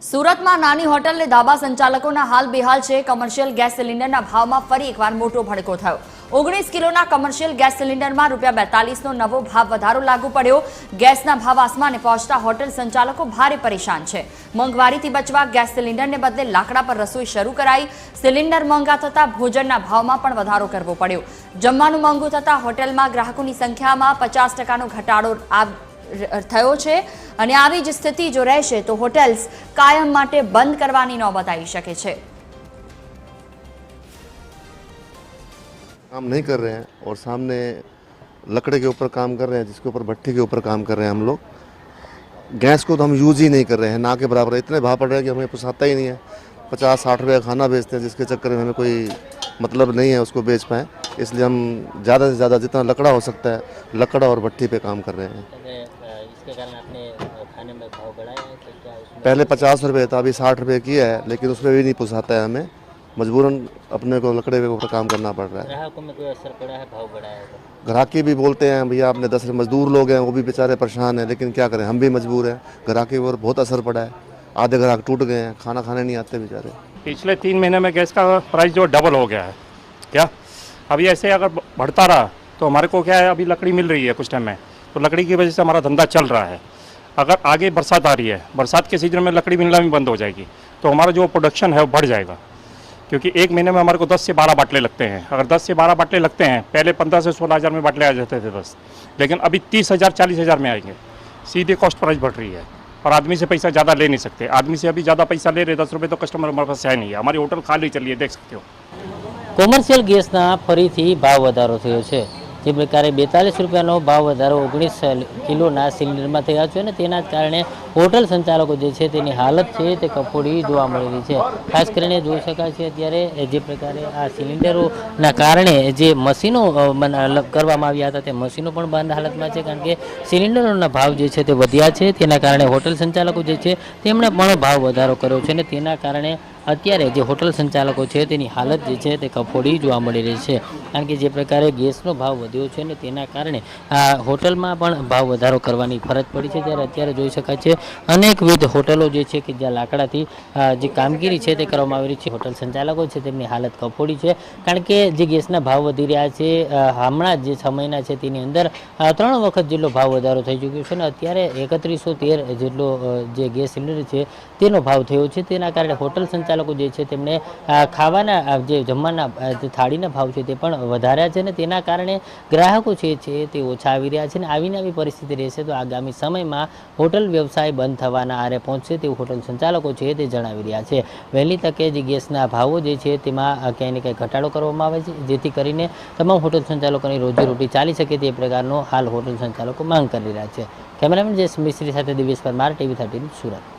સુરતમાં નાની હોટલ અને ધાબા સંચાલકોના હાલ બેહાલ છે। કમર્શિયલ ગેસ સિલિન્ડરના ભાવમાં ફરી એકવાર મોટો ભડકો થયો। 19 કિલોના કમર્શિયલ ગેસ સિલિન્ડરમાં ₹42નો નવો ભાવ વધારો લાગુ પડ્યો। ગેસના ભાવ આસમાને પહોંચતા હોટલ સંચાલકો ભારે પરેશાન છે। મોંઘવારીથી બચવા ગેસ સિલિન્ડરને બદલે લાકડા પર રસોઈ શરૂ કરાઈ। સિલિન્ડર મોંઘા થતા ભોજનના ભાવમાં પણ વધારો કરવો પડ્યો। જમવાનું મોંઘું થતા હોટલમાં ગ્રાહકોની સંખ્યામાં 50%નો ઘટાડો થયો છે અને આવી જ સ્થિતિ જો રહેશે તો હોટેલ્સ કાયમ માટે બંધ કરવાની નોબત આવી શકે છે। काम नहीं कर रहे हैं और सामने लकड़े के ऊपर काम कर रहे हैं, जिसके ऊपर भट्टी के ऊपर काम कर रहे हैं हम लोग। गैस को तो हम यूज़ ही नहीं कर रहे हैं, ना के बराबर। इतने भाव पड़ रहे हैं कि हमें पोसाता ही नहीं है। 50-60 रुपये का खाना बेचते हैं, जिसके चक्कर में हमें कोई मतलब नहीं है उसको बेच पाएँ। इसलिए हम ज़्यादा से ज़्यादा जितना लकड़ा हो सकता है, लकड़ा और भट्टी पे काम कर रहे हैं। इसके कारण आपने खाने में भाव बढ़ाया है तो क्या उसमें? पहले 50 रुपये था, अभी 60 रुपये किया है, लेकिन उसमें भी नहीं पोसाता है हमें। मजबूरन अपने को लकड़े के ऊपर काम करना पड़ रहा है। ग्राहकों में कोई असर पड़ा है भाव बढ़ाया है तो? ग्राहकी भी बोलते हैं भैया आपने 10 मजदूर लोग हैं, वो भी बेचारे परेशान हैं, लेकिन क्या करें, हम भी मजबूर हैं। ग्राहकी पर बहुत असर पड़ा है। आधे ग्राहक टूट गए हैं, खाना खाने नहीं आते बेचारे। पिछले 3 महीने में गैस का प्राइस जो डबल हो गया है क्या। अभी ऐसे अगर बढ़ता रहा तो हमारे को क्या है, अभी लकड़ी मिल रही है कुछ टाइम में, तो लकड़ी की वजह से हमारा धंधा चल रहा है। अगर आगे बरसात आ रही है, बरसात के सीजन में लकड़ी मिलना भी बंद हो जाएगी, तो हमारा जो प्रोडक्शन है वो बढ़ जाएगा। क्योंकि एक महीने में हमारे को 10 से 12 बाटले लगते हैं। अगर 10 से 12 बाटले लगते हैं, पहले 15 से 16 हज़ार में बाटले आ जाते थे 10, लेकिन अभी 30,000 40,000 में आएंगे। सीधे कॉस्ट प्राइस बढ़ रही है और आदमी से पैसा ज़्यादा ले नहीं सकते। आदमी से अभी ज़्यादा पैसा ले रहे 10 रुपये, तो कस्टमर हमारे पास है नहीं है। हमारी होटल खाली चली है, देख सकते हो। કોમર્શિયલ ગેસના ફરીથી ભાવ વધારો થયો છે। જે પ્રકારે 42 રૂપિયાનો ભાવ વધારો 19 કિલોના સિલિન્ડરમાં થયા છે અને તેના જ કારણે હોટલ સંચાલકો જે છે તેની હાલત છે તે કફોડી જોવા મળી રહી છે। ખાસ કરીને જોઈ શકાય છે અત્યારે જે પ્રકારે આ સિલિન્ડરોના કારણે જે મશીનો કરવામાં આવ્યા હતા તે મશીનો પણ બંધ હાલતમાં છે, કારણ કે સિલિન્ડરોના ભાવ જે છે તે વધ્યા છે। તેના કારણે હોટલ સંચાલકો જે છે તેમણે પણ ભાવ વધારો કર્યો છે અને તેના કારણે અત્યારે જે હોટલ સંચાલકો છે તેની હાલત જે છે તે કફોડી જોવા મળી રહી છે। કારણ કે જે પ્રકારે ગેસનો ભાવ વધ્યો છે ને તેના કારણે આ હોટલમાં પણ ભાવ વધારો કરવાની ફરજ પડી છે। ત્યારે અત્યારે જોઈ શકાય છે અનેકવિધ હોટલો જે છે કે જ્યાં લાકડાથી જે કામગીરી છે તે કરવામાં આવી રહી છે। હોટલ સંચાલકો છે તેમની હાલત કફોડી છે, કારણ કે જે ગેસના ભાવ વધી રહ્યા છે હમણાં જે સમયના છે તેની અંદર 3 વખત જેટલો ભાવ વધારો થઈ ચૂક્યો છે અને અત્યારે 3113 જેટલો જે ગેસ સિલિન્ડર છે તેનો ભાવ થયો છે। તેના કારણે હોટલ સંચાલકો જે છે તેમને ખાવાના જે જમવાના જે થાળીના ભાવ છે તે પણ વધાર્યા છે અને તેના કારણે ગ્રાહકો છે તે ઓછા આવી રહ્યા છે અને આવીને આવી પરિસ્થિતિ રહેશે તો આગામી સમયમાં હોટલ વ્યવસાય બંધ થવાના આરે પહોંચશે તેવું હોટલ સંચાલકો છે તે જણાવી રહ્યા છે। વહેલી તકે જે ગેસના ભાવો જે છે તેમાં ક્યાંય ને ક્યાંય ઘટાડો કરવામાં આવે છે, જેથી કરીને તમામ હોટલ સંચાલકોની રોજીરોટી ચાલી શકે તે પ્રકારનો હાલ હોટલ સંચાલકો માંગ કરી રહ્યા છે। કેમેરામેન જયેશ મિસ્ત્રી સાથે દિવેશ પરમાર, TV 13 સુરત।